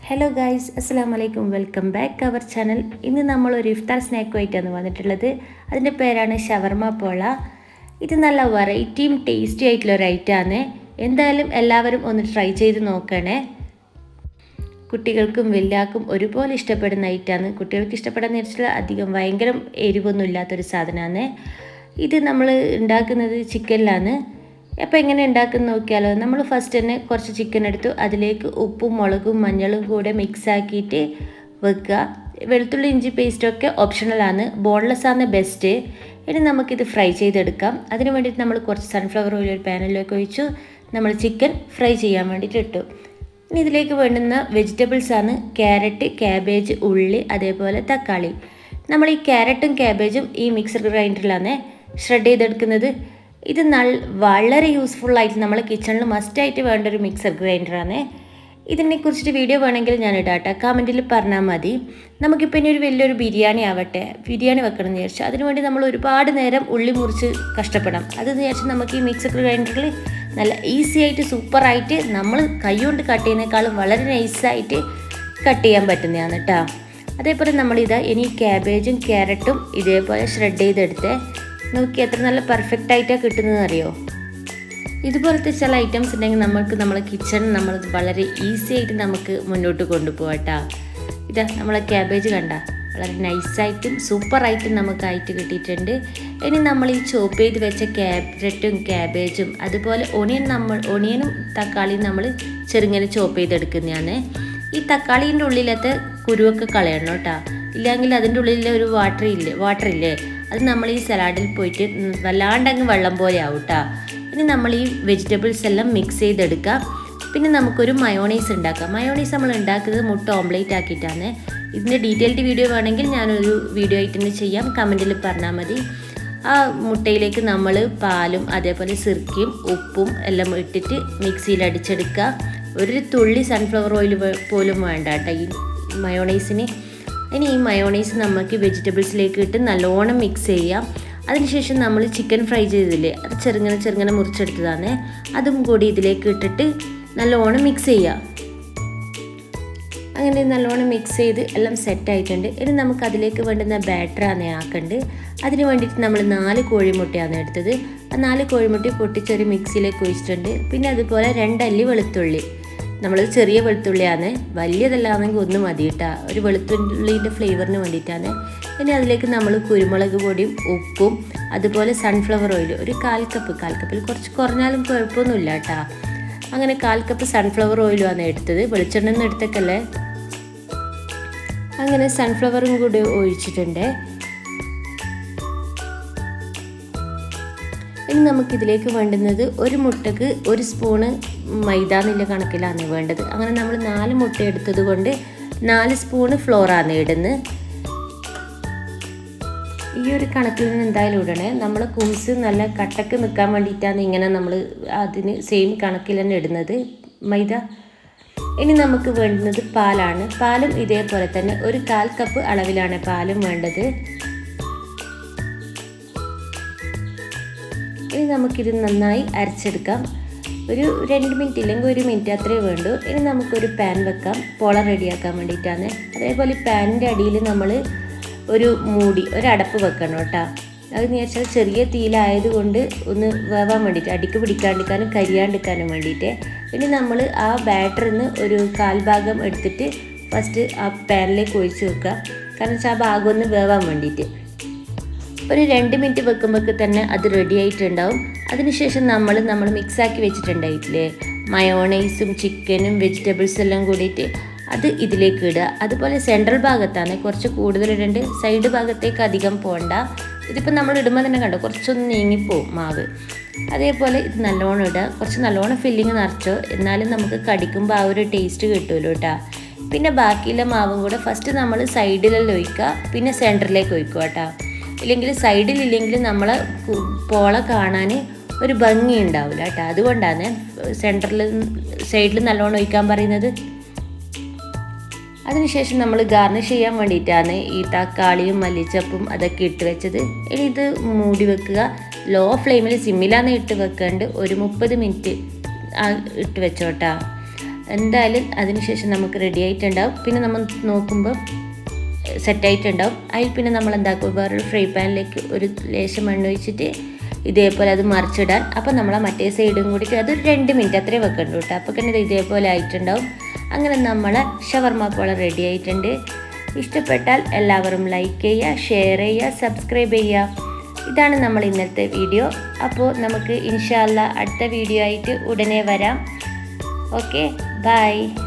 Hello guys, അസ്സലാമു അലൈക്കും. Welcome back our channel. ഇന്ന് നമ്മളൊരു ഇഫ്താർ സ്നാക്കുമായിട്ടാണ് വന്നിട്ടുള്ളത്. അതിൻ്റെ പേരാണ് ഷവർമ പോള. ഇത് നല്ല വെറൈറ്റിയും ടേസ്റ്റി ആയിട്ടുള്ള ഒരു ഐറ്റമാണ്. എന്തായാലും എല്ലാവരും ഒന്ന് ട്രൈ ചെയ്ത് നോക്കണേ. കുട്ടികൾക്കും വലിയാൾക്കും ഒരുപോലെ ഇഷ്ടപ്പെടുന്ന ഐറ്റമാണ്. കുട്ടികൾക്ക് ഇഷ്ടപ്പെടാന്ന് വെച്ചാൽ അധികം ഭയങ്കര എരിവൊന്നും ഇല്ലാത്തൊരു സാധനമാണ്. ഇത് നമ്മൾ ഉണ്ടാക്കുന്നത് ചിക്കനിലാണ്. അപ്പോൾ എങ്ങനെ ഉണ്ടാക്കുന്നത് നോക്കിയാലോ. നമ്മൾ ഫസ്റ്റ് തന്നെ കുറച്ച് ചിക്കൻ എടുത്തു, അതിലേക്ക് ഉപ്പും മുളകും മഞ്ഞളും കൂടെ മിക്സ് ആക്കിയിട്ട് വെക്കുക. വെളുത്തുള്ളി ഇഞ്ചി പേസ്റ്റൊക്കെ ഓപ്ഷണലാണ്, ബോൺലെസ് ആണ് ബെസ്റ്റ്. ഇനി നമുക്കിത് ഫ്രൈ ചെയ്തെടുക്കാം. അതിന് വേണ്ടിയിട്ട് നമ്മൾ കുറച്ച് സൺഫ്ലവർ ഓയിൽ ഒരു പാനിലേക്ക് ഒഴിച്ചു നമ്മൾ ചിക്കൻ ഫ്രൈ ചെയ്യാൻ വേണ്ടിയിട്ട് ഇട്ടു. ഇനി ഇതിലേക്ക് വേണ്ടുന്ന വെജിറ്റബിൾസാണ് ക്യാരറ്റ്, ക്യാബേജ്, ഉള്ളി, അതേപോലെ തക്കാളി. നമ്മൾ ഈ ക്യാരറ്റും ക്യാബേജും ഈ മിക്സർ ഗ്രൈൻഡറിലാണ് ഷ്രെഡ് ചെയ്തെടുക്കുന്നത്. ഇത് വളരെ യൂസ്ഫുള്ളായിട്ട് നമ്മൾ കിച്ചണിൽ മസ്റ്റായിട്ട് വേണ്ട ഒരു മിക്സർ ഗ്രൈൻഡറാണ്. ഇതിനെക്കുറിച്ചിട്ട് വീഡിയോ വേണമെങ്കിൽ ഞാൻ ഇടാട്ടെ, കമൻറ്റിൽ പറഞ്ഞാൽ മതി. നമുക്കിപ്പോൾ ഇനി ഒരു വലിയൊരു ബിരിയാണി ബിരിയാണി വെക്കണം എന്ന് വിചാരിച്ചു. അതിനുവേണ്ടി നമ്മൾ ഒരുപാട് നേരം ഉള്ളി മുറിച്ച് കഷ്ടപ്പെടാം. അതെന്ന് വിചാരിച്ചാൽ നമുക്ക് ഈ മിക്സർ ഗ്രൈൻഡറിൽ നല്ല ഈസി ആയിട്ട് സൂപ്പറായിട്ട് നമ്മൾ കൈകൊണ്ട് കട്ട് ചെയ്യുന്നതിനേക്കാളും വളരെ നൈസായിട്ട് കട്ട് ചെയ്യാൻ പറ്റുന്നതാണ് കേട്ടോ. അതേപോലെ നമ്മളിതാ ഇനി ക്യാബേജും ക്യാരറ്റും ഇതേപോലെ ഷ്രെഡ് ചെയ്തെടുത്ത് നോക്കി എത്ര നല്ല പെർഫെക്റ്റ് ആയിട്ടാണ് കിട്ടുന്നതെന്ന് അറിയോ. ഇതുപോലത്തെ ചില ഐറ്റംസ് ഉണ്ടെങ്കിൽ നമ്മളെ കിച്ചൺ വളരെ ഈസി ആയിട്ട് നമുക്ക് മുന്നോട്ട് കൊണ്ടുപോകാം. ഇതാ നമ്മളെ ക്യാബേജ് കണ്ട വളരെ നൈസായിട്ടും സൂപ്പറായിട്ടും നമുക്കായിട്ട് കിട്ടിയിട്ടുണ്ട്. ഇനി നമ്മൾ ഈ ചോപ്പ് ചെയ്ത് വെച്ച ക്യാരറ്റും ക്യാബേജും അതുപോലെ ഒണിയനും തക്കാളിയും നമ്മൾ ചെറുങ്ങനെ ചോപ്പ് ചെയ്തെടുക്കുന്നതാണ്. ഈ തക്കാളീൻ്റെ ഉള്ളിലത്തെ കുരുവൊക്കെ കളയണം കേട്ടോ, ഇല്ലെങ്കിൽ അതിൻ്റെ ഉള്ളിലെ ഒരു വാട്ടറില്ലേ അത് നമ്മൾ ഈ സലാഡിൽ പോയിട്ട് വല്ലാണ്ടങ്ങ് വെള്ളം പോലെ ആവും കേട്ടോ. ഇനി നമ്മൾ ഈ വെജിറ്റബിൾസ് എല്ലാം മിക്സ് ചെയ്തെടുക്കാം. പിന്നെ നമുക്കൊരു മയോണൈസ് ഉണ്ടാക്കാം. മയോണൈസ് നമ്മൾ ഉണ്ടാക്കുന്നത് മുട്ട ഓംലേറ്റ് ആക്കിയിട്ടാണ്. ഇതിൻ്റെ ഡീറ്റെയിൽഡ് വീഡിയോ വേണമെങ്കിൽ ഞാനൊരു വീഡിയോ ആയിട്ട് തന്നെ ചെയ്യാം, കമൻറ്റിൽ പറഞ്ഞാൽ മതി. ആ മുട്ടയിലേക്ക് നമ്മൾ പാലും അതേപോലെ സിർക്കയും ഉപ്പും എല്ലാം ഇട്ടിട്ട് മിക്സിയിൽ അടിച്ചെടുക്കുക. ഒരു തുള്ളി സൺഫ്ലവർ ഓയിൽ പോലും വേണ്ട കേട്ടോ ഈ മയോണൈസിന്. ഇനി ഈ മയോണൈസ് നമുക്ക് വെജിറ്റബിൾസിലേക്ക് ഇട്ട് നല്ലോണം മിക്സ് ചെയ്യാം. അതിനുശേഷം നമ്മൾ ചിക്കൻ ഫ്രൈ ചെയ്തില്ലേ, അത് ചെറുങ്ങനെ മുറിച്ചെടുത്തതാണ്, അതും കൂടി ഇതിലേക്ക് ഇട്ടിട്ട് നല്ലോണം മിക്സ് ചെയ്യാം. അങ്ങനെ നല്ലോണം മിക്സ് ചെയ്ത് എല്ലാം സെറ്റായിട്ടുണ്ട്. ഇനി നമുക്ക് അതിലേക്ക് വേണ്ടുന്ന ബാറ്ററാണ് ആക്കേണ്ടത്. അതിന് വേണ്ടിയിട്ട് നമ്മൾ 4 കോഴിമുട്ടയാണ് എടുത്തത്. ആ 4 കോഴിമുട്ട പൊട്ടിച്ചൊരു മിക്സിയിലേക്ക് ഒഴിച്ചിട്ടുണ്ട്. പിന്നെ അതുപോലെ 2 അല്ലി വെളുത്തുള്ളി. നമ്മൾ ചെറിയ വെളുത്തുള്ളിയാണ്, വലിയതല്ലാണെങ്കിൽ ഒന്ന് മതി കേട്ടോ, ഒരു വെളുത്തുള്ളിൻ്റെ ഫ്ലേവറിന് വേണ്ടിയിട്ടാണ്. ഇനി അതിലേക്ക് നമ്മൾ കുരുമുളക് പൊടിയും ഉപ്പും അതുപോലെ സൺഫ്ലവർ ഓയിൽ ഒരു 1/4 കപ്പ്, 1/4 കപ്പിൽ കുറച്ച് കുറഞ്ഞാലും കുഴപ്പമൊന്നുമില്ല കേട്ടോ. അങ്ങനെ 1/4 കപ്പ് സൺഫ്ലവർ ഓയിലുമാണ് എടുത്തത്, വെളിച്ചെണ്ണ ഒന്നും എടുത്തേക്കല്ലേ. അങ്ങനെ സൺഫ്ലവറും കൂടി ഒഴിച്ചിട്ടുണ്ട്. ഇനി നമുക്കിതിലേക്ക് വേണ്ടുന്നത് ഒരു മുട്ടക്ക് 1 സ്പൂണ് മൈദ എന്നുള്ള കണക്കിലാണ് വേണ്ടത്. അങ്ങനെ നമ്മൾ 4 മുട്ട എടുത്തത് കൊണ്ട് 4 സ്പൂണ് ഫ്ലോറാണ് ഇടുന്നത്. ഈ ഒരു കണക്കിൽ നിന്ന് എന്തായാലും ഇടണേ. നമ്മൾ കുംസ് നല്ല കട്ടക്ക് നിൽക്കാൻ വേണ്ടിയിട്ടാണ് ഇങ്ങനെ നമ്മൾ അതിന് സെയിം കണക്കിൽ തന്നെ ഇടുന്നത് മൈദ. ഇനി നമുക്ക് വേണ്ടുന്നത് പാലാണ്. പാലും ഇതേപോലെ തന്നെ ഒരു 1/4 കപ്പ് അളവിലാണ് പാലും വേണ്ടത്. ഇനി നമുക്കിത് നന്നായി അരച്ചെടുക്കാം. ഒരു 2 മിനിറ്റ് ഇല്ലെങ്കിൽ 1 മിനിറ്റ് അത്രയേ വേണ്ടൂ. ഇനി നമുക്കൊരു പാൻ വെക്കാം, പോള റെഡിയാക്കാൻ വേണ്ടിയിട്ടാണ്. അതേപോലെ പാനിൻ്റെ അടിയിൽ നമ്മൾ ഒരു അടപ്പ് വെക്കണം കേട്ടോ. അതെന്ന് വെച്ചാൽ ചെറിയ തീയിലായതുകൊണ്ട് ഒന്ന് വേവാൻ വേണ്ടിയിട്ട്, അടിക്ക് പിടിക്കാണ്ടിരിക്കാനും കരിയാണ്ടിരിക്കാനും വേണ്ടിയിട്ട്. ഇനി നമ്മൾ ആ ബാറ്ററിൽ നിന്ന് ഒരു 1/4 ഭാഗം എടുത്തിട്ട് ഫസ്റ്റ് ആ പാനിലേക്ക് ഒഴിച്ച് വെക്കുക. കാരണം വെച്ചാൽ ആ ഭാഗം ഒന്ന് വേവാൻ വേണ്ടിയിട്ട്. ഒരു 2 മിനിറ്റ് വെക്കുമ്പോഴേക്ക് തന്നെ അത് റെഡി ആയിട്ടുണ്ടാവും. അതിനുശേഷം നമ്മൾ മിക്സാക്കി വെച്ചിട്ടുണ്ടായിട്ടില്ലേ മയോണൈസും ചിക്കനും വെജിറ്റബിൾസ് എല്ലാം കൂടിയിട്ട് അത് ഇതിലേക്ക് ഇടുക. അതുപോലെ സെൻട്രൽ ഭാഗത്താണ് കുറച്ച് കൂടുതൽ ഇടേണ്ടത്, സൈഡ് ഭാഗത്തേക്ക് അധികം പോകണ്ട. ഇതിപ്പോൾ നമ്മൾ ഇടുമ്പോൾ തന്നെ കണ്ടോ കുറച്ചൊന്ന് നീങ്ങിപ്പോവും മാവ്. അതേപോലെ ഇത് നല്ലോണം ഇടുക, കുറച്ച് നല്ലോണം ഫില്ലിങ് നിറച്ചോ, എന്നാലും നമുക്ക് കടിക്കുമ്പോൾ ആ ഒരു ടേസ്റ്റ് കിട്ടുമല്ലോ കേട്ടോ. പിന്നെ ബാക്കിയുള്ള മാവും കൂടെ ഫസ്റ്റ് നമ്മൾ സൈഡിലെല്ലാം ഒഴിക്കുക, പിന്നെ സെൻറ്ററിലേക്ക് ഒഴിക്കുക കേട്ടോ. ഇല്ലെങ്കിൽ സൈഡിലില്ലെങ്കിൽ നമ്മളെ പോള കാണാൻ ഒരു ഭംഗി ഉണ്ടാവില്ല കേട്ടോ. അതുകൊണ്ടാണ് സൈഡിൽ നല്ലോണം ഒഴിക്കാൻ പറയുന്നത്. അതിനുശേഷം നമ്മൾ ഗാർണിഷ് ചെയ്യാൻ വേണ്ടിയിട്ടാണ് ഈ തക്കാളിയും മല്ലിച്ചപ്പും അതൊക്കെ ഇട്ട് വെച്ചത്. ഇനി ഇത് മൂടി വെക്കുക. ലോ ഫ്ലെയിമിൽ സിമ്മിലാണ് ഇട്ട് വെക്കേണ്ടത്. ഒരു 30 മിനിറ്റ് ഇട്ട് വെച്ചോട്ടാ. എന്തായാലും അതിനുശേഷം നമുക്ക് റെഡി ആയിട്ടുണ്ടാവും. പിന്നെ നമ്മൾ നോക്കുമ്പോൾ സെറ്റായിട്ടുണ്ടാവും. അതിൽ പിന്നെ നമ്മൾ എന്താക്കും, വേറൊരു ഫ്രൈ പാനിലേക്ക് ഒരു ലേശം മണ്ണ് ഒഴിച്ചിട്ട് ഇതേപോലെ അത് മറിച്ചിടാൻ. അപ്പോൾ നമ്മൾ മറ്റേ സൈഡും കൂടി അതൊരു 2 മിനിറ്റ് അത്രയും വെക്കണ്ടു കേട്ടോ. അപ്പോൾ തന്നെ ഇതേപോലെ ആയിട്ടുണ്ടാവും. അങ്ങനെ നമ്മളെ ഷവർമ്മ പോള റെഡി ആയിട്ടുണ്ട്. ഇഷ്ടപ്പെട്ടാൽ എല്ലാവരും ലൈക്ക് ചെയ്യുക, ഷെയർ ചെയ്യുക, സബ്സ്ക്രൈബ് ചെയ്യുക. ഇതാണ് നമ്മൾ ഇന്നത്തെ വീഡിയോ. അപ്പോൾ നമുക്ക് ഇൻഷാ അല്ലാഹ് അടുത്ത വീഡിയോ ആയിട്ട് ഉടനെ വരാം. Okay, by.